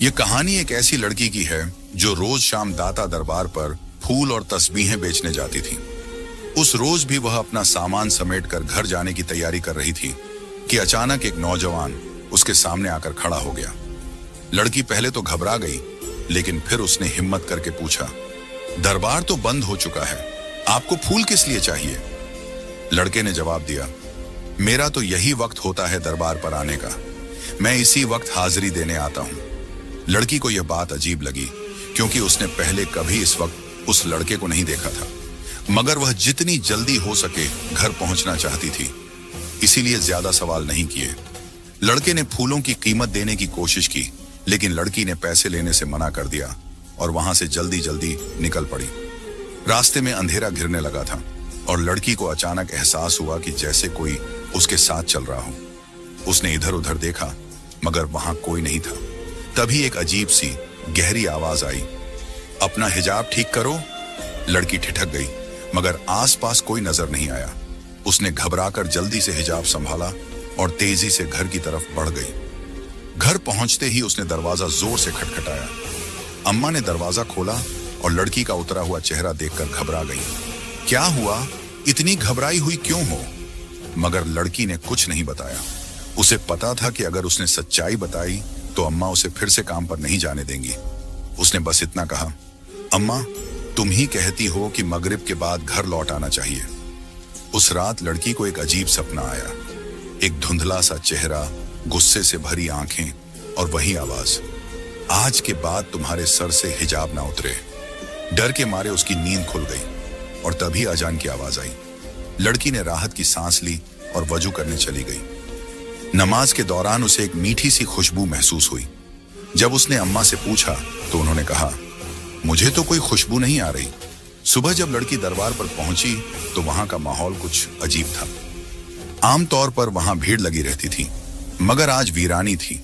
ये कहानी एक ऐसी लड़की की है जो रोज शाम दाता दरबार पर फूल और तस्बीहें बेचने जाती थी। उस रोज भी वह अपना सामान समेटकर घर जाने की तैयारी कर रही थी कि अचानक एक नौजवान उसके सामने आकर खड़ा हो गया। लड़की पहले तो घबरा गई, लेकिन फिर उसने हिम्मत करके पूछा, दरबार तो बंद हो चुका है, आपको फूल किस लिए चाहिए? लड़के ने जवाब दिया, मेरा तो यही वक्त होता है दरबार पर आने का, मैं इसी वक्त हाजिरी देने आता हूं। लड़की को यह बात अजीब लगी, क्योंकि उसने पहले कभी इस वक्त उस लड़के को नहीं देखा था, मगर वह जितनी जल्दी हो सके घर पहुंचना चाहती थी, इसीलिए ज्यादा सवाल नहीं किए। लड़के ने फूलों की कीमत देने की कोशिश की, लेकिन लड़की ने पैसे लेने से मना कर दिया और वहां से जल्दी जल्दी निकल पड़ी। रास्ते में अंधेरा घिरने लगा था और लड़की को अचानक एहसास हुआ कि जैसे कोई उसके साथ चल रहा हो। उसने इधर उधर देखा, मगर वहां कोई नहीं था। तभी एक अजीब सी गहरी आवाज आई, अपना हिजाब ठीक करो। लड़की ठिठक गई, मगर आसपास कोई नजर नहीं आया। उसने घबराकर जल्दी से हिजाब संभाला और तेजी से घर की तरफ बढ़ गई। घर पहुंचते ही उसने दरवाजा जोर से खटखटाया। अम्मा ने दरवाजा खोला और लड़की का उतरा हुआ चेहरा देखकर घबरा गई। क्या हुआ, इतनी घबराई हुई क्यों हो? मगर लड़की ने कुछ नहीं बताया। उसे पता था कि अगर उसने सच्चाई बताई तो अम्मा उसे फिर से काम पर नहीं जाने देंगी। उसने बस इतना कहा, अम्मा, तुम ही कहती हो कि मगरिब के बाद घर लौट आना चाहिए। उस रात लड़की को एक अजीब सपना आया। एक धुंधला सा चेहरा, गुस्से से भरी आंखें और वही आवाज, आज के बाद तुम्हारे सर से हिजाब ना उतरे। डर के मारे उसकी नींद खुल गई और तभी अजान की आवाज आई। लड़की ने राहत की सांस ली और वजू करने चली गई। नमाज के दौरान उसे एक मीठी सी खुशबू महसूस हुई। जब उसने अम्मा से पूछा तो उन्होंने कहा, मुझे तो कोई खुशबू नहीं आ रही। सुबह जब लड़की दरबार पर पहुंची तो वहां का माहौल कुछ अजीब था। आमतौर पर वहां भीड़ लगी रहती थी, मगर आज वीरानी थी।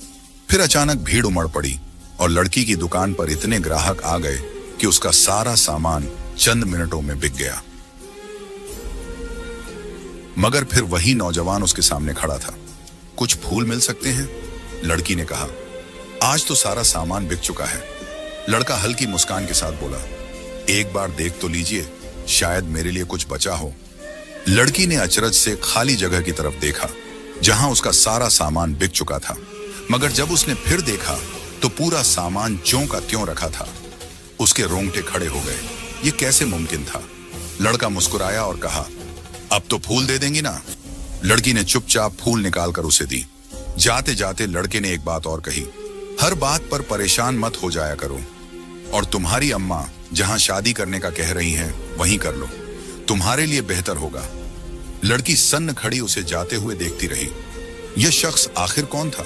फिर अचानक भीड़ उमड़ पड़ी और लड़की की दुकान पर इतने ग्राहक आ गए कि उसका सारा सामान चंद मिनटों में बिक गया। मगर फिर वही नौजवान उसके सामने खड़ा था। कुछ फूल मिल सकते हैं? लड़की ने कहा। आज तो सारा सामान बिक चुका है। लड़का हल्की मुस्कान के साथ बोला, एक बार देख तो लीजिए, शायद मेरे लिए कुछ बचा हो। लड़की ने अचरज से खाली जगह की तरफ देखा जहां उसका सारा सामान बिक चुका था, मगर जब उसने फिर देखा तो पूरा सामान ज्यों का त्यों रखा था। उसके रोंगटे खड़े हो गए। ये कैसे मुमकिन था? लड़का मुस्कुराया और कहा, अब तो फूल दे देंगी ना? लड़की ने चुपचाप फूल निकालकर उसे दी। जाते जाते लड़के ने एक बात और कही, हर बात पर परेशान मत हो जाया करो, और तुम्हारी अम्मा जहां शादी करने का कह रही हैं वहीं कर लो, तुम्हारे लिए बेहतर होगा। लड़की सन्न खड़ी उसे जाते हुए देखती रही। यह शख्स आखिर कौन था?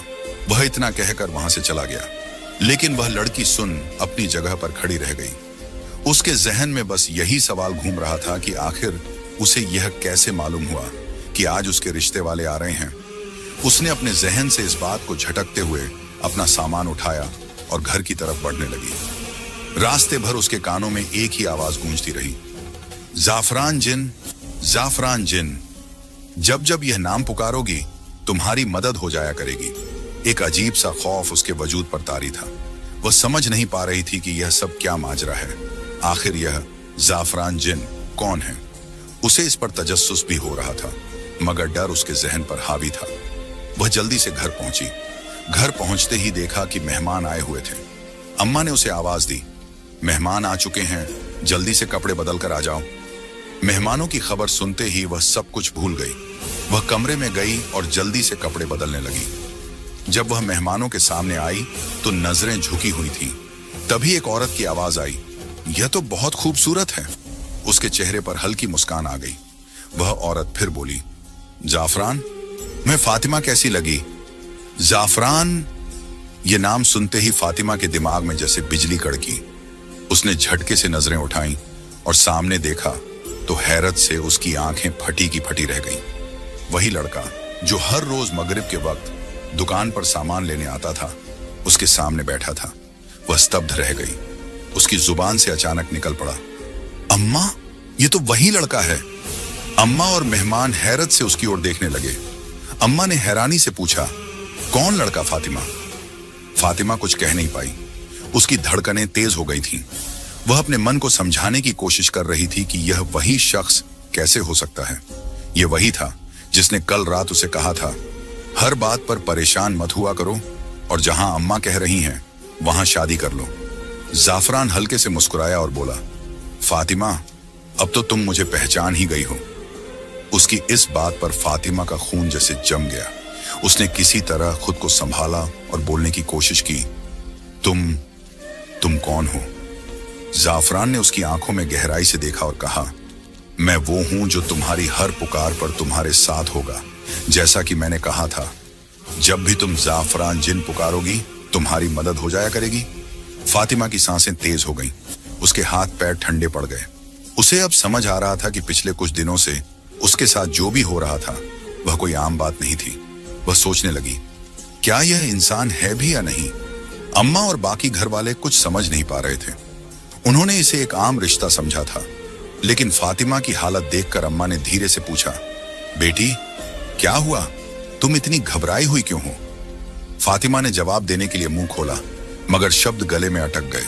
वह इतना कहकर वहां से चला गया, लेकिन वह लड़की सुन अपनी जगह पर खड़ी रह गई। उसके जहन में बस यही सवाल घूम रहा था कि आखिर उसे यह कैसे मालूम हुआ कि आज उसके रिश्ते वाले आ रहे हैं। उसने अपने जहन से इस बात को झटकते हुए अपना सामान उठाया और घर की तरफ बढ़ने लगी। रास्ते भर उसके कानों में एक ही आवाज गूंजती रही, जाफरान जिन, जाफरान जिन। जब जब यह नाम पुकारोगी तुम्हारी मदद हो जाया करेगी। एक अजीब सा खौफ उसके वजूद पर तारी था। वह समझ नहीं पा रही थी कि यह सब क्या माजरा है। आखिर यह जाफरान जिन कौन है? उसे इस पर तजस्सुस भी हो रहा था, मगर डर उसके जहन पर हावी था। वह जल्दी से घर पहुंची। घर पहुंचते ही देखा कि मेहमान आए हुए थे। अम्मा ने उसे आवाज दी, मेहमान आ चुके हैं, जल्दी से कपड़े बदल कर आ जाओ। मेहमानों की खबर सुनते ही वह सब कुछ भूल गई। वह कमरे में गई और जल्दी से कपड़े बदलने लगी। जब वह मेहमानों के सामने आई तो नजरें झुकी हुई थीं। तभी एक औरत की आवाज आई, यह तो बहुत खूबसूरत है। उसके चेहरे पर हल्की मुस्कान आ गई। वह औरत फिर बोली, जाफरान, मैं फातिमा कैसी लगी? जाफरान, यह नाम सुनते ही फातिमा के दिमाग में जैसे बिजली कड़की। उसने झटके से नजरें उठाईं और सामने देखा तो हैरत से उसकी आंखें फटी की फटी रह गईं। वही लड़का जो हर रोज मगरिब के वक्त दुकान पर सामान लेने आता था, उसके सामने बैठा था। वह स्तब्ध रह गई। उसकी जुबान से अचानक निकल पड़ा, अम्मा, ये तो वही लड़का है। अम्मा और मेहमान हैरत से उसकी ओर देखने लगे। अम्मा ने हैरानी से पूछा, कौन लड़का फातिमा? फातिमा कुछ कह नहीं पाई। उसकी धड़कनें तेज हो गई थीं। वह अपने मन को समझाने की कोशिश कर रही थी कि यह वही शख्स कैसे हो सकता है। यह वही था जिसने कल रात उसे कहा था, हर बात पर परेशान मत हुआ करो और जहां अम्मा कह रही हैं वहां शादी कर लो। जाफरान हल्के से मुस्कुराया और बोला, फातिमा, अब तो तुम मुझे पहचान ही गई हो। उसकी इस बात पर फातिमा का खून जैसे जम गया। उसने किसी तरह खुद को संभाला और बोलने की कोशिश की, तुम कौन हो? जाफरान ने उसकी आंखों में गहराई से देखा और कहा, मैं वो हूं जो तुम्हारी हर पुकार पर तुम्हारे साथ होगा। जैसा कि मैंने कहा था, जब भी तुम जाफरान जिन पुकारोगी तुम्हारी मदद हो जाया करेगी। फातिमा की सांसें तेज हो गईं। उसके हाथ पैर ठंडे पड़ गए। उसे अब समझ आ रहा था कि पिछले कुछ दिनों से उसके साथ जो भी हो रहा था वह कोई आम बात नहीं थी। वह सोचने लगी, क्या यह इंसान है भी या नहीं? अम्मा और बाकी घर वाले कुछ समझ नहीं पा रहे थे। उन्होंने इसे एक आम रिश्ता समझा था। लेकिन फातिमा की हालत देखकर अम्मा ने धीरे से पूछा, बेटी क्या हुआ? तुम इतनी घबराई हुई क्यों हो? फातिमा ने जवाब देने के लिए मुंह खोला, मगर शब्द गले में अटक गए।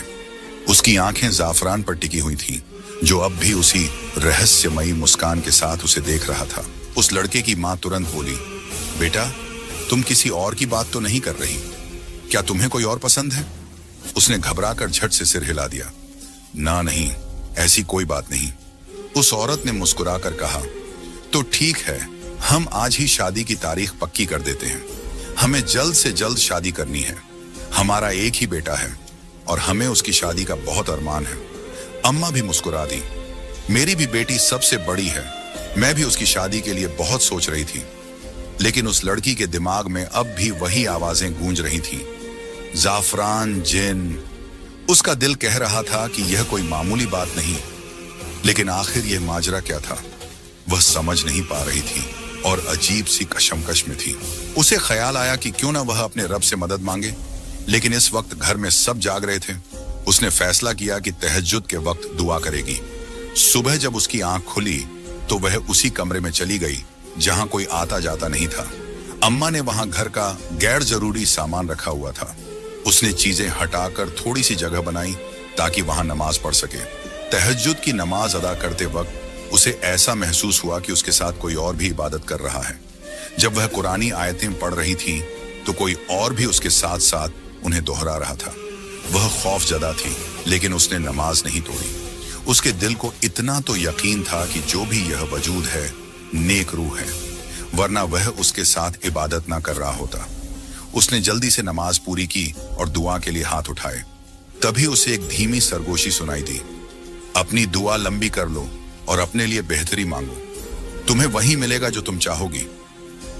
उसकी आंखें जाफरान पर टिकी हुई थीं, जो अब भी उसी रहस्यमयी मुस्कान के साथ उसे देख रहा था। उस लड़के की मां तुरंत बोली, बेटा तुम किसी और की बात तो नहीं कर रही? क्या तुम्हें कोई और पसंद है? उसने घबराकर झट से सिर हिला दिया। ना नहीं, ऐसी कोई बात नहीं। उस औरत ने मुस्कुराकर कहा, तो ठीक है, हम आज ही शादी की तारीख पक्की कर देते हैं। हमें जल्द से जल्द शादी करनी है। हमारा एक ही बेटा है और हमें उसकी शादी का बहुत अरमान है। अम्मा भी मुस्कुरा दी। मेरी भी बेटी सबसे बड़ी है। मैं भी उसकी शादी के लिए बहुत सोच रही थी। लेकिन उस लड़की के दिमाग में अब भी वही आवाजें गूंज रही थीं। जाफरान जिन। उसका दिल कह रहा था कि यह कोई मामूली बात नहीं, लेकिन आखिर यह माजरा क्या था? वह समझ नहीं पा रही थी और अजीब सी कशमकश में थी। उसे ख्याल आया कि क्यों ना वह अपने रब से मदद मांगे, लेकिन इस वक्त घर में सब जाग रहे थे। उसने फैसला किया कि तहज्जुद के वक्त दुआ करेगी। सुबह जब उसकी आंख खुली तो वह उसी कमरे में चली गई जहां कोई आता जाता नहीं था। अम्मा ने वहां घर का गैर जरूरी सामान रखा हुआ था। उसने चीजें हटाकर थोड़ी सी जगह बनाई ताकि वहां नमाज पढ़ सके। तहज्जुद की नमाज अदा करते वक्त उसे ऐसा महसूस हुआ कि उसके साथ कोई और भी इबादत कर रहा है। जब वह कुरानी आयतें पढ़ रही थी तो कोई और भी उसके साथ साथ उन्हें दोहरा रहा था। वह खौफजदा थी, लेकिन उसने नमाज नहीं तोड़ी। उसके दिल को इतना तो यकीन था कि जो भी यह वजूद है नेक रूह है, वरना वह उसके साथ इबादत ना कर रहा होता। उसने जल्दी से नमाज पूरी की और दुआ के लिए हाथ उठाए। तभी उसे एक धीमी सरगोशी सुनाई दी, अपनी दुआ लंबी कर लो और अपने लिए बेहतरी मांगो, तुम्हें वही मिलेगा जो तुम चाहोगी।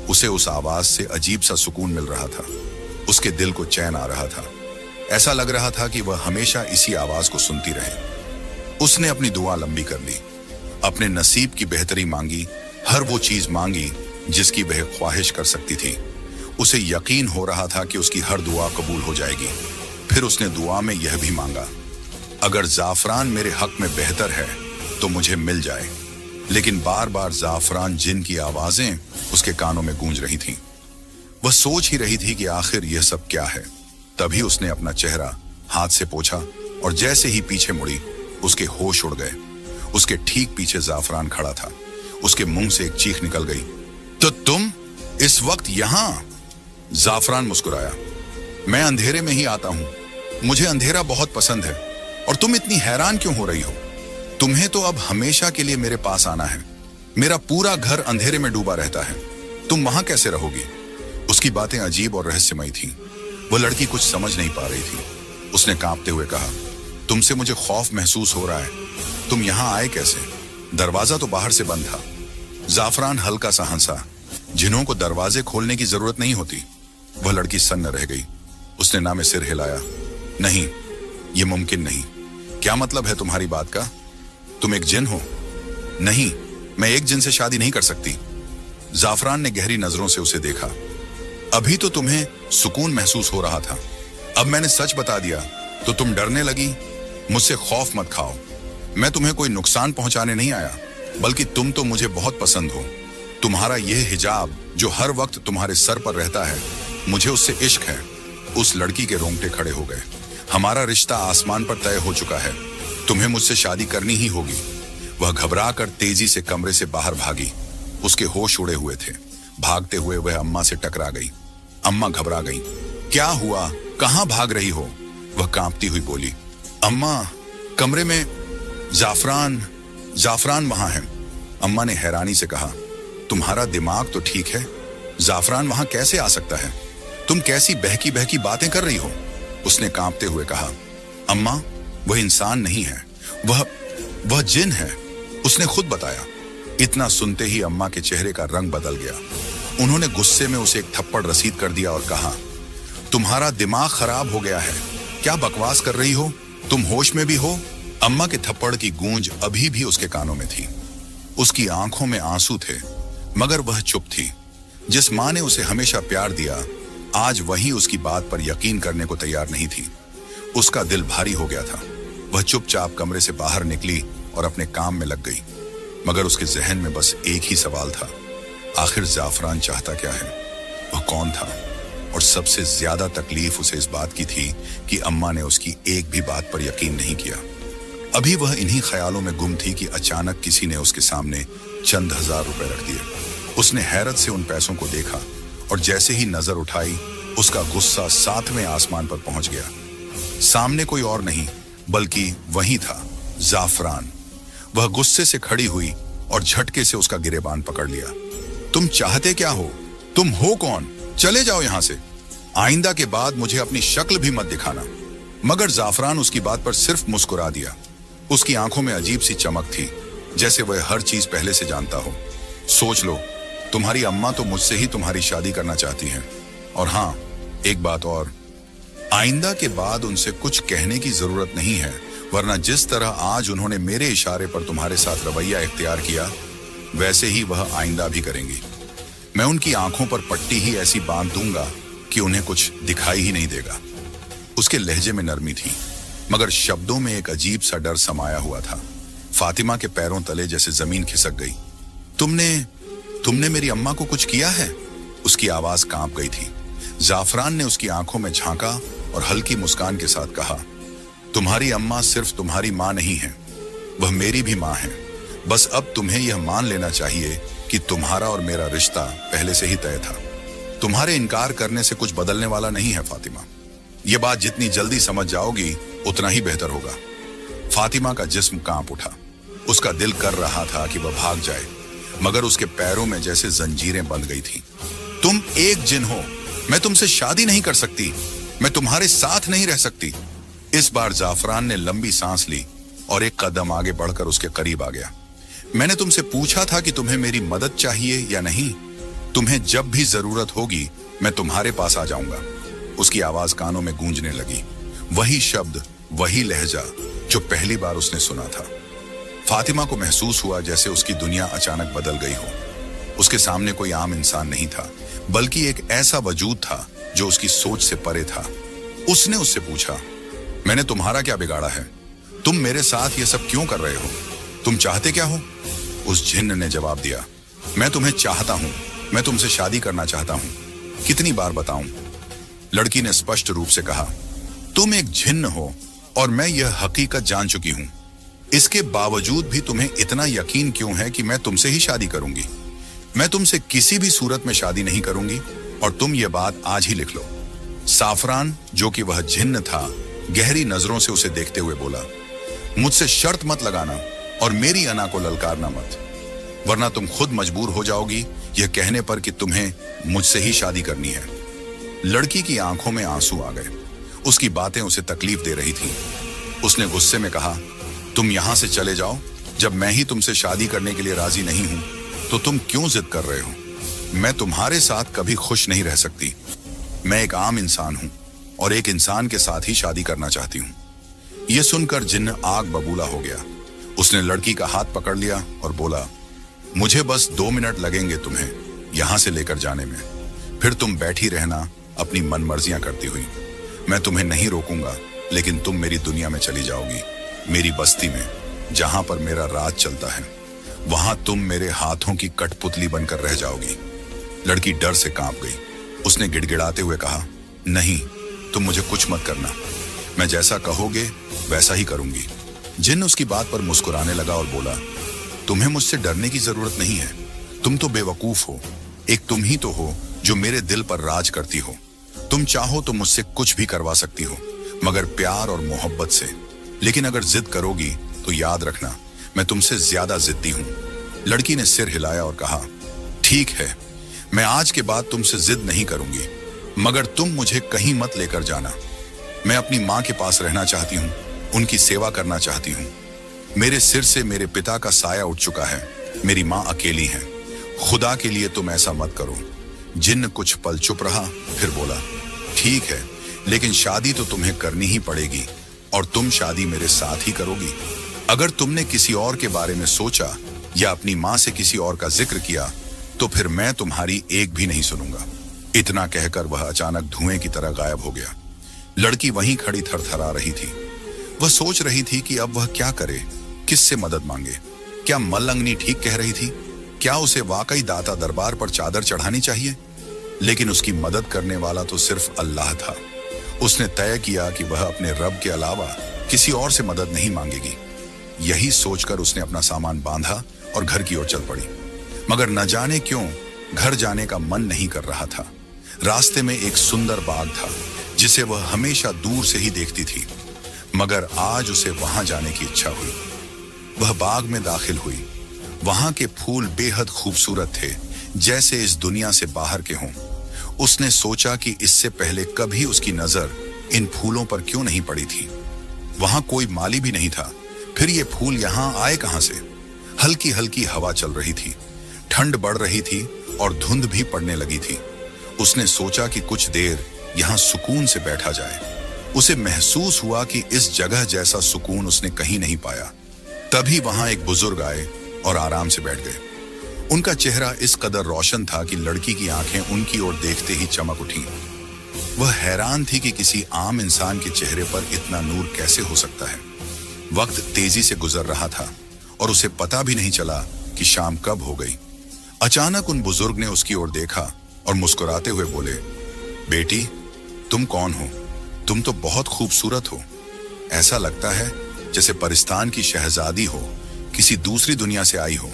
उसे उस आवाज से अजीब सा सुकून मिल रहा था। उसके दिल को चैन आ रहा था। ऐसा लग रहा था कि वह हमेशा इसी आवाज को सुनती रहे। उसने अपनी दुआ लंबी कर ली, अपने नसीब की बेहतरी मांगी, हर वो चीज मांगी जिसकी वह ख्वाहिश कर सकती थी। उसे यकीन हो रहा था कि उसकी हर दुआ कबूल हो जाएगी। फिर उसने दुआ में यह भी मांगा, अगर जाफरान मेरे हक में बेहतर है तो मुझे मिल जाए। लेकिन बार बार जाफरान जिन की आवाजें उसके कानों में गूंज रही थीं। वह सोच ही रही थी कि आखिर यह सब क्या है। तभी उसने अपना चेहरा हाथ से पोंछा और जैसे ही पीछे मुड़ी उसके होश उड़ गए। उसके ठीक पीछे जाफरान खड़ा था। उसके मुंह से एक चीख निकल गई, तो तुम इस वक्त यहां? जाफरान मुस्कुराया, मैं अंधेरे में ही आता हूं। मुझे अंधेरा बहुत पसंद है। और तुम इतनी हैरान क्यों हो रही हो? तुम्हें तो अब हमेशा के लिए मेरे पास आना है। मेरा पूरा घर अंधेरे में डूबा रहता है, तुम वहां कैसे रहोगी? उसकी बातें अजीब और रहस्यमयी थीं। वह लड़की कुछ समझ नहीं पा रही थी। उसने कांपते हुए कहा, तुमसे मुझे खौफ महसूस हो रहा है। तुम यहां आए कैसे? दरवाजा तो बाहर से बंद था। जाफरान हल्का सा हंसा, जिन्हों को दरवाजे खोलने की जरूरत नहीं होती। वह लड़की सन्न रह गई। उसने ना में सिर हिलाया, नहीं, ये मुमकिन नहीं। क्या मतलब है तुम्हारी बात का? तुम एक जिन हो? नहीं, मैं एक जिन से शादी नहीं कर सकती। जाफरान ने गहरी नजरों से उसे देखा। अभी तो तुम्हें सुकून महसूस हो रहा था, अब मैंने सच बता दिया तो तुम डरने लगी। मुझसे खौफ मत खाओ। मैं तुम्हें कोई नुकसान पहुंचाने नहीं आया, बल्कि तुम तो मुझे बहुत पसंद हो। तुम्हारा यह हिजाब जो हर वक्त तुम्हारे सर पर रहता है, मुझे उससे इश्क है। उस लड़की के रोंगटे खड़े हो गए। हमारा रिश्ता आसमान पर तय हो चुका है, तुम्हें मुझसे शादी करनी ही होगी। वह घबरा कर तेजी से कमरे से बाहर भागी। उसके होश उड़े हुए थे। भागते हुए वह अम्मा से टकरा गई। अम्मा घबरा गई। क्या हुआ, कहां भाग रही हो? वह कांपती हुई बोली। अम्मा, कमरे में जाफरान वहां है। अम्मा ने हैरानी से कहा, तुम्हारा दिमाग तो ठीक है, जाफरान वहां कैसे आ सकता है? तुम कैसी बहकी बहकी बातें कर रही हो? उसने कांपते हुए कहा। अम्मा, वह इंसान नहीं है, वह जिन है, उसने खुद बताया। इतना सुनते ही अम्मा के चेहरे का रंग बदल गया। उन्होंने गुस्से में उसे एक थप्पड़ रसीद कर दिया और कहा, तुम्हारा दिमाग खराब हो गया है, क्या बकवास कर रही हो? तुम होश में भी हो? अम्मा के थप्पड़ की गूंज अभी भी उसके कानों में थी। उसकी आंखों में आंसू थे, मगर वह चुप थी। जिस मां ने उसे हमेशा प्यार दिया, आज वही उसकी बात पर यकीन करने को तैयार नहीं थी। उसका दिल भारी हो गया था। वह चुपचाप कमरे से बाहर निकली और अपने काम में लग गई। मगर उसके जहन में बस एक ही सवाल था, आखिर जाफरान चाहता क्या है? वह कौन था? और सबसे ज्यादा तकलीफ उसे इस बात की थी कि अम्मा ने उसकी एक भी बात पर यकीन नहीं किया। अभी वह इन्हीं ख्यालों में गुम थी कि अचानक किसी ने उसके सामने चंद हजार रुपए रख दिए। उसने हैरत से उन पैसों को देखा और जैसे ही नजर उठाई, उसका गुस्सा 7वें आसमान पर पहुंच गया। सामने कोई और नहीं बल्कि वही था, जाफरान। वह गुस्से से खड़ी हुई और झटके से उसका गिरेबान पकड़ लिया। तुम चाहते क्या हो? तुम हो कौन? चले जाओ यहां से। आइंदा के बाद मुझे अपनी शक्ल भी मत दिखाना। मगर जाफरान उसकी बात पर सिर्फ मुस्कुरा दिया। उसकी आंखों में अजीब सी चमक थी, जैसे वह हर चीज पहले से जानता हो। सोच लो, तुम्हारी अम्मा तो मुझसे ही तुम्हारी शादी करना चाहती हैं। और हाँ, एक बात और, आइंदा के बाद उनसे कुछ कहने की जरूरत नहीं है, वरना जिस तरह आज उन्होंने मेरे इशारे पर तुम्हारे साथ रवैया इख्तियार किया, वैसे ही वह आइंदा भी करेंगी। मैं उनकी आंखों पर पट्टी ही ऐसी बांध दूंगा कि उन्हें कुछ दिखाई ही नहीं देगा। उसके लहजे में नरमी थी, मगर शब्दों में एक अजीब सा डर समाया हुआ था। फातिमा के पैरों तले जैसे जमीन खिसक गई। तुमने मेरी अम्मा को कुछ किया है? उसकी आवाज कांप गई थी। जाफरान ने उसकी आंखों में झांका और हल्की मुस्कान के साथ कहा, तुम्हारी अम्मा सिर्फ तुम्हारी मां नहीं है, वह मेरी भी मां है। बस अब तुम्हें यह मान लेना चाहिए कि तुम्हारा और मेरा रिश्ता पहले से ही तय था। तुम्हारे इनकार करने से कुछ बदलने वाला नहीं है फातिमा। यह बात जितनी जल्दी समझ जाओगी उतना ही बेहतर होगा। फातिमा का जिस्म कांप उठा। उसका दिल कर रहा था कि वह भाग जाए, मगर उसके पैरों में जैसे जंजीरें बंध गई थी। तुम एक जिन हो, मैं तुमसे शादी नहीं कर सकती, मैं तुम्हारे साथ नहीं रह सकती। इस बार जाफरान ने लंबी सांस ली और एक कदम आगे बढ़कर उसके करीब आ गया। मैंने तुमसे पूछा था कि तुम्हें मेरी मदद चाहिए या नहीं। तुम्हें जब भी जरूरत होगी मैं तुम्हारे पास आ जाऊंगा। उसकी आवाज कानों में गूंजने लगी। वही शब्द, वही लहजा जो पहली बार उसने सुना था। फातिमा को महसूस हुआ जैसे उसकी दुनिया अचानक बदल गई हो। उसके सामने कोई आम इंसान नहीं था, बल्कि एक ऐसा वजूद था जो उसकी सोच से परे था। उसने उससे पूछा, मैंने तुम्हारा क्या बिगाड़ा है? तुम मेरे साथ ये सब क्यों कर रहे हो? तुम चाहते क्या हो? उस जिन्न ने जवाब दिया, मैं तुम्हें चाहता हूं, मैं तुमसे शादी करना चाहता हूं। कितनी बार बताऊं? लड़की ने स्पष्ट रूप से कहा, तुम एक जिन्न हो और मैं यह हकीकत जान चुकी हूं। इसके बावजूद भी तुम्हें इतना यकीन क्यों है कि मैं तुमसे ही शादी करूंगी? मैं तुमसे किसी भी सूरत में शादी नहीं करूंगी और तुम ये बात आज ही लिख लो। साफरान, जो कि वह जिन्न था, गहरी नजरों से उसे देखते हुए बोला, मुझसे शर्त मत लगाना और मेरी अना को ललकारना मत, वरना तुम खुद मजबूर हो जाओगी यह कहने पर कि तुम्हें मुझसे ही शादी करनी है। लड़की की आंखों में आंसू आ गए। उसकी बातें उसे तकलीफ दे रही थी। उसने गुस्से में कहा, तुम यहां से चले जाओ। जब मैं ही तुमसे शादी करने के लिए राजी नहीं हूं तो तुम क्यों जिद कर रहे हो? मैं तुम्हारे साथ कभी खुश नहीं रह सकती। मैं एक आम इंसान हूं और एक इंसान के साथ ही शादी करना चाहती हूं। यह सुनकर जिन्न आग बबूला हो गया। उसने लड़की का हाथ पकड़ लिया और बोला, मुझे बस 2 मिनट लगेंगे तुम्हें यहां से लेकर जाने में, फिर तुम बैठी रहना अपनी मनमर्जियां करती हुई। मैं तुम्हें नहीं रोकूंगा, लेकिन तुम मेरी दुनिया में चली जाओगी, मेरी बस्ती में, जहां पर मेरा राज चलता है। वहां तुम मेरे हाथों की कठपुतली बनकर रह जाओगी। लड़की डर से कांप गई। उसने गिड़गिड़ाते हुए कहा, नहीं, तुम मुझे कुछ मत करना, मैं जैसा कहोगे वैसा ही करूंगी। जिन्न उसकी बात पर मुस्कुराने लगा और बोला, तुम्हें मुझसे डरने की जरूरत नहीं है, तुम तो बेवकूफ हो। एक तुम ही तो हो जो मेरे दिल पर राज करती हो। तुम चाहो तो मुझसे कुछ भी करवा सकती हो, मगर प्यार और मोहब्बत से। लेकिन अगर जिद करोगी तो याद रखना, मैं तुमसे ज्यादा जिद्दी हूं। लड़की ने सिर हिलाया और कहा, ठीक है, मैं आज के बाद तुमसे जिद नहीं करूंगी, मगर तुम मुझे कहीं मत लेकर जाना। मैं अपनी माँ के पास रहना चाहती हूँ, उनकी सेवा करना चाहती हूँ। मेरे सिर से मेरे पिता का साया उठ चुका है, मेरी माँ अकेली है। खुदा के लिए तुम ऐसा मत करो। जिन्न कुछ पल चुप रहा, फिर बोला, ठीक है, लेकिन शादी तो तुम्हें करनी ही पड़ेगी, और तुम शादी मेरे साथ ही करोगी। अगर तुमने किसी और के बारे में सोचा या अपनी माँ से किसी और का जिक्र किया तो फिर मैं तुम्हारी एक भी नहीं सुनूंगा। इतना कहकर वह अचानक धुएं की तरह गायब हो गया। लड़की वहीं खड़ी थरथरा रही थी। वह सोच रही थी कि अब वह क्या करे, किससे मदद मांगे। क्या मल्लंगनी ठीक कह रही थी? क्या उसे वाकई दाता दरबार पर चादर चढ़ानी चाहिए? लेकिन उसकी मदद करने वाला तो सिर्फ अल्लाह था। उसने तय किया कि वह अपने रब के अलावा किसी और से मदद नहीं मांगेगी। यही सोचकर उसने अपना सामान बांधा और घर की ओर चल पड़ी। मगर न जाने क्यों घर जाने का मन नहीं कर रहा था। रास्ते में एक सुंदर बाग था जिसे वह हमेशा दूर से ही देखती थी, मगर आज उसे वहां जाने की इच्छा हुई। वह बाग में दाखिल हुई। वहां के फूल बेहद खूबसूरत थे, जैसे इस दुनिया से बाहर के हों। उसने सोचा कि इससे पहले कभी उसकी नजर इन फूलों पर क्यों नहीं पड़ी थी। वहां कोई माली भी नहीं था, फिर ये फूल यहां आए कहां से? हल्की हल्की हवा चल रही थी, ठंड बढ़ रही थी और धुंध भी पड़ने लगी थी। उसने सोचा कि कुछ देर यहां सुकून से बैठा जाए। उसे महसूस हुआ कि इस जगह जैसा सुकून उसने कहीं नहीं पाया। तभी वहां एक बुजुर्ग आए और आराम से बैठ गए। उनका चेहरा इस कदर रोशन था कि लड़की की आंखें उनकी ओर देखते ही चमक उठी। वह हैरान थी कि किसी आम इंसान के चेहरे पर इतना नूर कैसे हो सकता है। वक्त तेजी से गुजर रहा था और उसे पता भी नहीं चला कि शाम कब हो गई। अचानक उन बुजुर्ग ने उसकी ओर देखा और मुस्कुराते हुए बोले, बेटी, तुम कौन हो? तुम तो बहुत खूबसूरत हो। ऐसा लगता है जैसे परिस्तान की शहजादी हो, किसी दूसरी दुनिया से आई हो।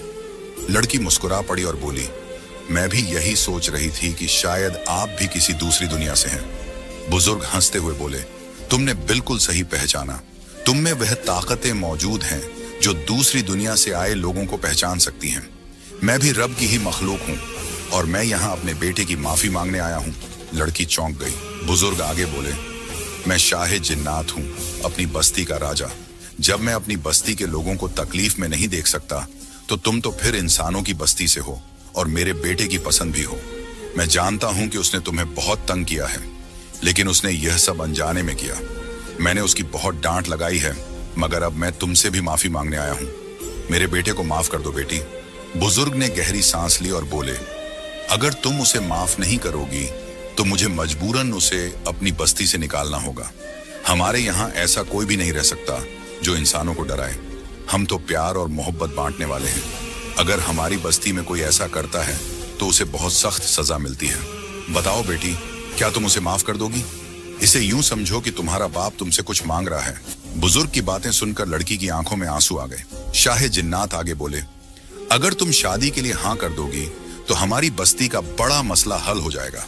लड़की मुस्कुरा पड़ी और बोली, मैं भी यही सोच रही थी कि शायद आप भी किसी दूसरी दुनिया से हैं। बुजुर्ग हंसते हुए बोले, तुमने बिल्कुल सही पहचाना। तुम में वह ताकतें मौजूद हैं जो दूसरी दुनिया से आए लोगों को पहचान सकती हैं। मैं भी रब की ही मखलूक हूँ और मैं यहाँ अपने बेटे की माफी मांगने आया हूँ। लड़की चौंक गई। बुजुर्ग आगे बोले, मैं शाह जिन्नात हूँ, अपनी बस्ती का राजा। जब मैं अपनी बस्ती के लोगों को तकलीफ में नहीं देख सकता तो तुम तो फिर इंसानों की बस्ती से हो और मेरे बेटे की पसंद भी हो। मैं जानता हूं कि उसने तुम्हें बहुत तंग किया है, लेकिन उसने यह सब अनजाने में किया। मैंने उसकी बहुत डांट लगाई है, मगर अब मैं तुमसे भी माफी मांगने आया हूं। मेरे बेटे को माफ कर दो बेटी। बुजुर्ग ने गहरी सांस ली और बोले, अगर तुम उसे माफ नहीं करोगी तो मुझे मजबूरन उसे अपनी बस्ती से निकालना होगा। हमारे यहाँ ऐसा कोई भी नहीं रह सकता जो इंसानों को डराए। हम तो प्यार और मोहब्बत बांटने वाले हैं। अगर हमारी बस्ती में कोई ऐसा करता है तो उसे बहुत सख्त सजा मिलती है। बताओ बेटी, क्या तुम उसे माफ कर दोगी? इसे यूं समझो कि तुम्हारा बाप तुमसे कुछ मांग रहा है। बुजुर्ग की बातें सुनकर लड़की की आंखों में आंसू आ गए। शाह जिन्नात आगे बोले, अगर तुम शादी के लिए हाँ कर दोगी तो हमारी बस्ती का बड़ा मसला हल हो जाएगा।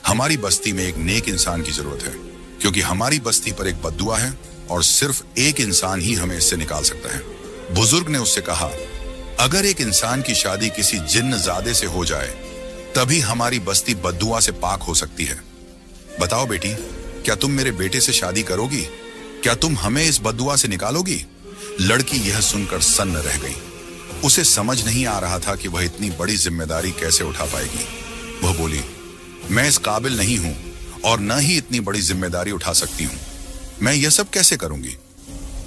हमारी बस्ती में एक नेक इंसान की जरूरत है, क्योंकि हमारी बस्ती पर एक बद्दुआ है और सिर्फ एक इंसान ही हमें इससे निकाल सकता है। बुजुर्ग ने उससे कहा, अगर एक इंसान की शादी किसी जिन्नजादे से हो जाए तभी हमारी बस्ती बद्दुआ से पाक हो सकती है। बताओ बेटी, क्या तुम मेरे बेटे से शादी करोगी? क्या तुम हमें इस बद्दुआ से निकालोगी? लड़की यह सुनकर सन्न रह गई। उसे समझ नहीं आ रहा था कि वह इतनी बड़ी जिम्मेदारी कैसे उठा पाएगी। वह बोली, मैं इस काबिल नहीं हूं और न ही इतनी बड़ी जिम्मेदारी उठा सकती हूं। मैं यह सब कैसे करूंगी?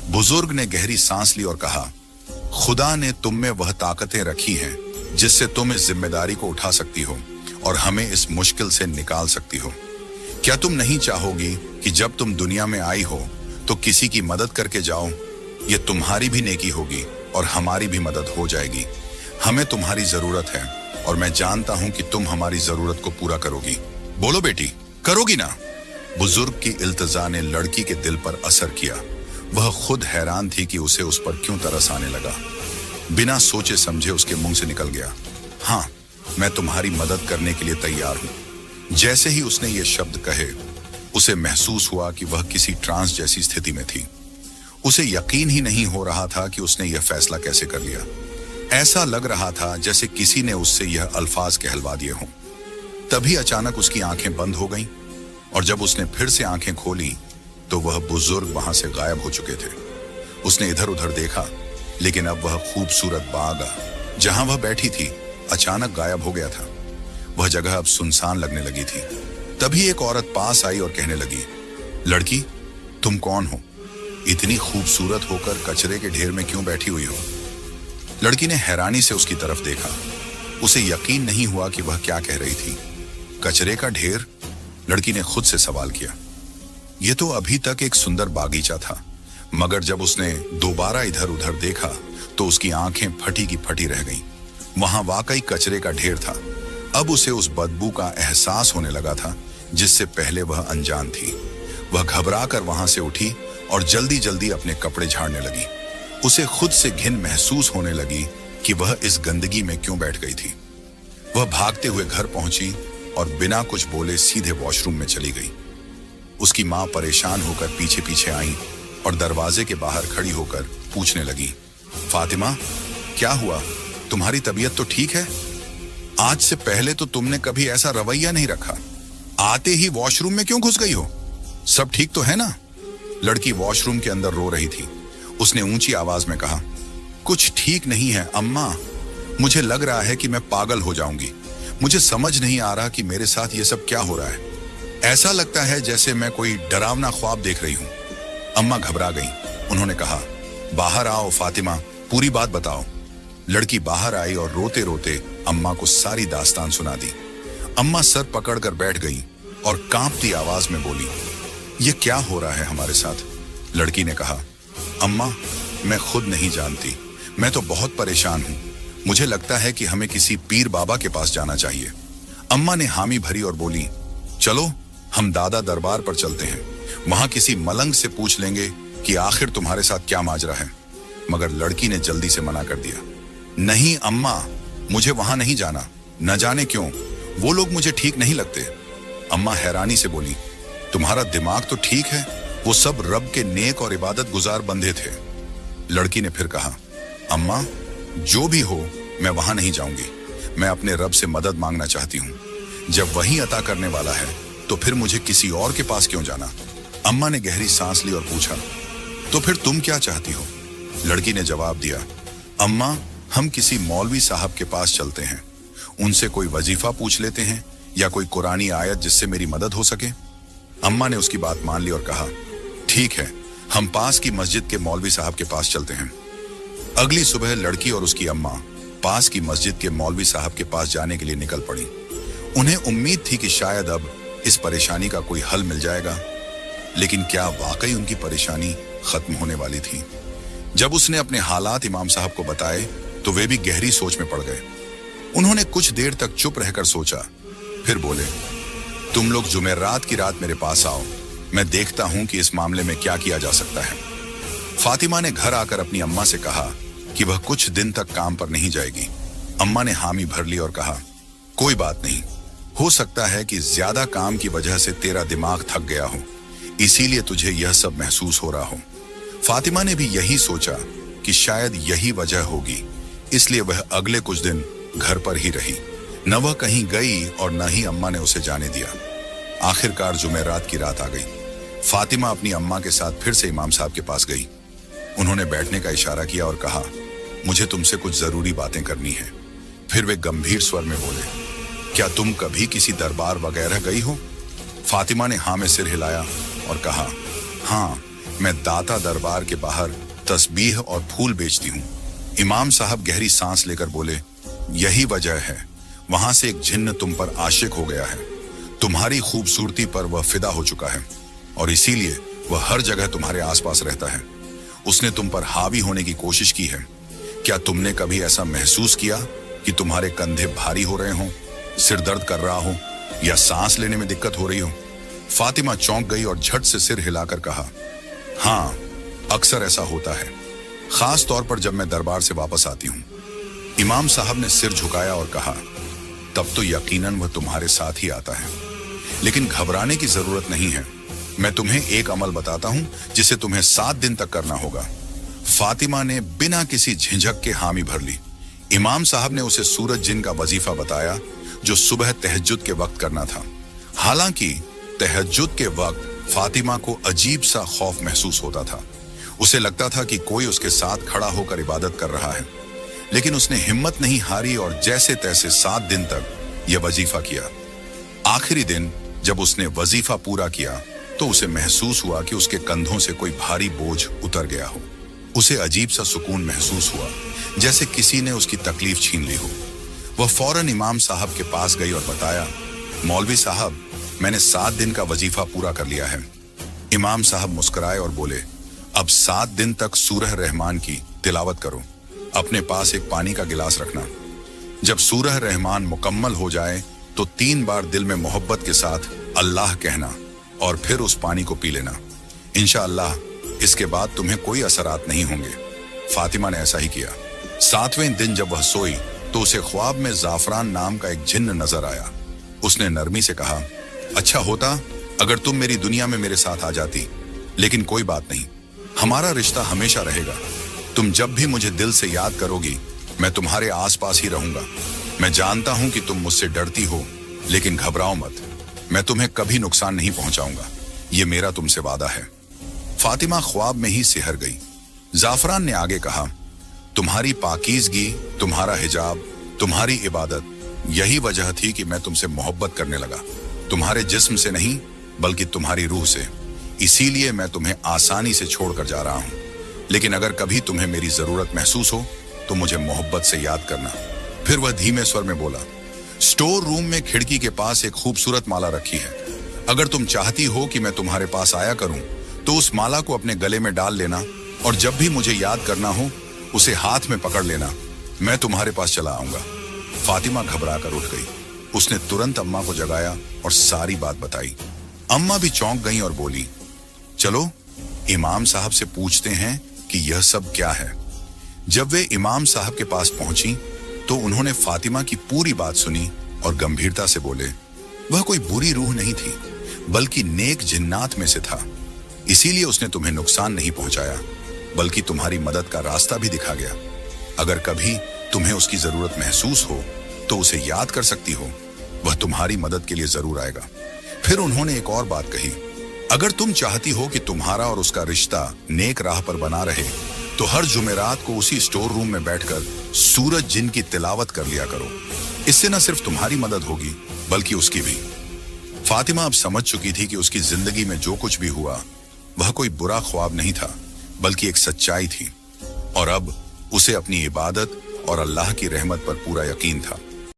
बुजुर्ग ने गहरी सांस ली और कहा, खुदा ने तुम में वह ताकतें रखी हैं जिससे तुम इस जिम्मेदारी को उठा सकती हो और हमें इस मुश्किल से निकाल सकती हो। क्या तुम नहीं चाहोगी कि जब तुम दुनिया में आई हो तो किसी की मदद करके जाओ? ये तुम्हारी भी नेकी होगी और हमारी भी मदद हो जाएगी। हमें तुम्हारी जरूरत है और मैं जानता हूं कि तुम हमारी जरूरत को पूरा करोगी। बोलो बेटी, करोगी ना? बुजुर्ग की इल्तिजा ने लड़की के दिल पर असर किया। वह खुद हैरान थी कि उसे उस पर क्यों तरस आने लगा। बिना सोचे समझे उसके मुंह से निकल गया, हाँ, मैं तुम्हारी मदद करने के लिए तैयार हूं। जैसे ही उसने ये शब्द कहे, उसे महसूस हुआ कि वह किसी ट्रांस जैसी स्थिति में थी। उसे यकीन ही नहीं हो रहा था कि उसने यह फैसला कैसे कर लिया। ऐसा लग रहा था जैसे किसी ने उससे यह अल्फाज कहलवा दिए हों। तभी अचानक उसकी आंखें बंद हो गईं और जब उसने फिर से आंखें खोली तो वह बुजुर्ग वहां से गायब हो चुके थे। उसने इधर उधर देखा, लेकिन अब वह खूबसूरत बाग जहां वह बैठी थी अचानक गायब हो गया था। वह जगह अब सुनसान लगने लगी थी। तभी एक औरत पास आई और कहने लगी, लड़की, तुम कौन हो? इतनी खूबसूरत होकर कचरे के ढेर में क्यों बैठी हुई हो? लड़की ने हैरानी से उसकी तरफ देखा। उसे यकीन नहीं हुआ कि वह क्या कह रही थी। कचरे का ढेर? लड़की ने खुद से सवाल किया। यह तो अभी तक एक सुंदर बागीचा था, मगर जब उसने दोबारा इधर उधर देखा तो उसकी आंखें फटी की फटी रह गईं। वहां वाकई कचरे का ढेर था। अब उसे उस बदबू का एहसास होने लगा था जिससे पहले वह अनजान थी। वह घबरा कर वहां से उठी और जल्दी जल्दी अपने कपड़े झाड़ने लगी। उसे खुद से घिन महसूस होने लगी कि वह इस गंदगी में क्यों बैठ गई थी। वह भागते हुए घर पहुंची और बिना कुछ बोले सीधे वॉशरूम में चली गई। उसकी मां परेशान होकर पीछे पीछे आई और दरवाजे के बाहर खड़ी होकर पूछने लगी, फातिमा, क्या हुआ? तुम्हारी तबीयत तो ठीक है? आज से पहले तो तुमने कभी ऐसा रवैया नहीं रखा। आते ही वॉशरूम में क्यों घुस गई हो? सब ठीक तो है ना? लड़की वॉशरूम के अंदर रो रही थी। उसने ऊंची आवाज में कहा, कुछ ठीक नहीं है अम्मा। मुझे लग रहा है कि मैं पागल हो जाऊंगी। मुझे समझ नहीं आ रहा कि मेरे साथ ये सब क्या हो रहा है। ऐसा लगता है जैसे मैं कोई डरावना ख्वाब देख रही हूं। अम्मा घबरा गईं। उन्होंने कहा, बाहर आओ फातिमा, पूरी बात बताओ। लड़की बाहर आई और रोते रोते अम्मा को सारी दास्तान सुना दी। अम्मा सर पकड़कर बैठ गई और कांपती आवाज में बोली, ये क्या हो रहा है हमारे साथ? लड़की ने कहा, अम्मा, मैं खुद नहीं जानती। मैं तो बहुत परेशान हूं। मुझे लगता है कि हमें किसी पीर बाबा के पास जाना चाहिए। अम्मा ने हामी भरी और बोली, चलो हम दादा दरबार पर चलते हैं। वहां किसी मलंग से पूछ लेंगे कि आखिर तुम्हारे साथ क्या माजरा है। मगर लड़की ने जल्दी से मना कर दिया, नहीं अम्मा, मुझे वहां नहीं जाना। न जाने क्यों, वो लोग मुझे ठीक नहीं लगते। अम्मा हैरानी से बोली, तुम्हारा दिमाग तो ठीक है। वो सब रब के नेक और इबादत गुजार बंदे थे। लड़की ने फिर कहा, अम्मा, जो भी हो, मैं वहां नहीं जाऊंगी। मैं अपने रब से मदद मांगना चाहती हूं। जब वही अता करने वाला है तो फिर मुझे किसी और के पास क्यों जाना? अम्मा ने गहरी सांस ली और पूछा, तो फिर तुम क्या चाहती हो? लड़की ने जवाब दिया, अम्मा, हम किसी मौलवी साहब के पास चलते हैं। उनसे कोई वजीफा पूछ लेते हैं या कोई कुरानी आयत जिससे मेरी मदद हो सके। अम्मा ने उसकी बात मान ली और कहा, ठीक है, हम पास की मस्जिद के मौलवी साहब के पास चलते हैं। अगली सुबह लड़की और उसकी अम्मा पास की मस्जिद के मौलवी साहब के पास जाने के लिए निकल पड़ी। उन्हें उम्मीद थी कि शायद अब इस परेशानी का कोई हल मिल जाएगा, लेकिन क्या वाकई उनकी परेशानी खत्म होने वाली थी? जब उसने अपने हालात इमाम साहब को बताए तो वे भी गहरी सोच में पड़ गए। उन्होंने कुछ देर तक चुप रहकर सोचा, फिर बोले, तुम लोग जुमेरात की रात मेरे पास आओ। मैं देखता हूं कि इस मामले में क्या किया जा सकता है। फातिमा ने घर आकर अपनी अम्मा से कहा कि वह कुछ दिन तक काम पर नहीं जाएगी। अम्मा ने हामी भर ली और कहा, कोई बात नहीं, हो सकता है कि ज्यादा काम की वजह से तेरा दिमाग थक गया हो, इसीलिए तुझे यह सब महसूस हो रहा हो। फातिमा ने भी यही सोचा कि शायद यही वजह होगी, इसलिए वह अगले कुछ दिन घर पर ही रही। न वह कहीं गई और न ही अम्मा ने उसे जाने दिया। आखिरकार जुमेरात की रात आ गई। फातिमा अपनी अम्मा के साथ फिर से इमाम साहब के पास गई। उन्होंने बैठने का इशारा किया और कहा, मुझे तुमसे कुछ जरूरी बातें करनी है। फिर वे गंभीर स्वर में बोले, क्या तुम कभी किसी दरबार वगैरह गई हो? फातिमा ने हाँ में सिर हिलाया और कहा, हाँ, मैं दाता दरबार के बाहर तस्बीह और फूल बेचती हूँ। इमाम साहब गहरी सांस लेकर बोले, यही वजह है, वहां से एक जिन्न तुम पर आशिक हो गया है। तुम्हारी खूबसूरती पर वह फिदा हो चुका है और इसीलिए वह हर जगह तुम्हारे आसपास रहता है। उसने तुम पर हावी होने की कोशिश की है। क्या तुमने कभी ऐसा महसूस किया कि तुम्हारे कंधे भारी हो रहे हों, सिर दर्द कर रहा हो या सांस लेने में दिक्कत हो रही हो? फातिमा चौंक गई और झट से सिर हिलाकर कहा, हाँ, अक्सर ऐसा होता है, खास तौर पर जब मैं दरबार से वापस आती हूं। इमाम साहब ने सिर झुकाया और कहा, तब तो यकीनन वह तुम्हारे साथ ही आता है, लेकिन घबराने की जरूरत नहीं है। मैं तुम्हें एक अमल बताता हूं जिसे तुम्हें 7 दिन तक करना होगा। फातिमा ने बिना किसी झिझक के हामी भर ली। इमाम साहब ने उसे सूरज जिन का वजीफा बताया जो सुबह तहज्जुद के वक्त करना था। हालांकि तहज्जुद के वक्त फातिमा को अजीब सा खौफ महसूस होता था। उसे लगता था कि कोई उसके साथ खड़ा होकर इबादत कर रहा है, लेकिन उसने हिम्मत नहीं हारी और जैसे तैसे 7 दिन तक यह वजीफा किया। आखिरी दिन जब उसने वजीफा पूरा किया तो उसे महसूस हुआ कि उसके कंधों से कोई भारी बोझ उतर गया हो। उसे अजीब सा सुकून महसूस हुआ, जैसे किसी ने उसकी तकलीफ छीन ली हो। वह फौरन इमाम साहब के पास गई और बताया, मौलवी साहब, मैंने 7 दिन का वजीफा पूरा कर लिया है। इमाम साहब मुस्कुराए और बोले, अब 7 दिन तक सूरह रहमान की तिलावत करो। अपने पास एक पानी का गिलास रखना। जब सूरह रहमान मुकम्मल हो जाए तो 3 बार दिल में मोहब्बत के साथ अल्लाह कहना और फिर उस पानी को पी लेना। इंशाअल्लाह इसके बाद तुम्हें कोई असरात नहीं होंगे। फातिमा ने ऐसा ही किया। 7वें दिन जब वह सोई तो उसे ख्वाब में जाफरान नाम का एक जिन्न नजर आया। उसने नरमी से कहा, अच्छा होता अगर तुम मेरी दुनिया में मेरे साथ आ जाती, लेकिन कोई बात नहीं, हमारा रिश्ता हमेशा रहेगा। तुम जब भी मुझे दिल से याद करोगी मैं तुम्हारे आसपास ही रहूंगा। मैं जानता हूं कि तुम मुझसे डरती हो, लेकिन घबराओ मत, मैं तुम्हें कभी नुकसान नहीं पहुंचाऊंगा, ये मेरा तुमसे वादा है। फातिमा ख्वाब में ही सिहर गई। जाफरान ने आगे कहा, तुम्हारी पाकीज़गी, तुम्हारा हिजाब, तुम्हारी इबादत, यही वजह थी कि मैं तुमसे मोहब्बत करने लगा। तुम्हारे जिस्म से नहीं बल्कि तुम्हारी रूह से। इसीलिए मैं तुम्हें आसानी से छोड़कर जा रहा हूं, लेकिन अगर कभी तुम्हें मेरी जरूरत महसूस हो तो मुझे मोहब्बत से याद करना। फिर वह धीमे स्वर में बोला, स्टोर रूम में खिड़की के पास एक खूबसूरत माला रखी है। अगर तुम चाहती हो कि मैं तुम्हारे पास आया करूं तो उस माला को अपने गले में डाल लेना और जब भी मुझे याद करना हो उसे हाथ में पकड़ लेना। मैं तुम्हारे पास चला आऊंगा। फातिमा घबरा कर उठ गई। उसने तुरंत अम्मा को जगाया और सारी बात बताई। अम्मा भी चौंक गईं और बोली, चलो इमाम साहब से पूछते हैं कि यह सब क्या है। जब वे इमाम साहब के पास पहुंची तो उन्होंने फातिमा की पूरी बात सुनी और गंभीरता से बोले, वह कोई बुरी रूह नहीं थी बल्कि नेक जिन्नात में से था। इसीलिए उसने तुम्हें नुकसान नहीं पहुंचाया बल्कि तुम्हारी मदद का रास्ता भी दिखा गया। अगर कभी तुम्हें उसकी जरूरत महसूस हो तो उसे याद कर सकती हो, वह तुम्हारी मदद के लिए जरूर आएगा। फिर उन्होंने एक और बात कही, अगर तुम चाहती हो कि तुम्हारा और उसका रिश्ता नेक राह पर बना रहे तो हर जुमेरात को उसी स्टोर रूम में बैठकर सूरज जिन की तिलावत कर लिया करो। इससे न सिर्फ तुम्हारी मदद होगी बल्कि उसकी भी। फातिमा अब समझ चुकी थी कि उसकी जिंदगी में जो कुछ भी हुआ वह कोई बुरा ख्वाब नहीं था बल्कि एक सच्चाई थी, और अब उसे अपनी इबादत और अल्लाह की रहमत पर पूरा यकीन था।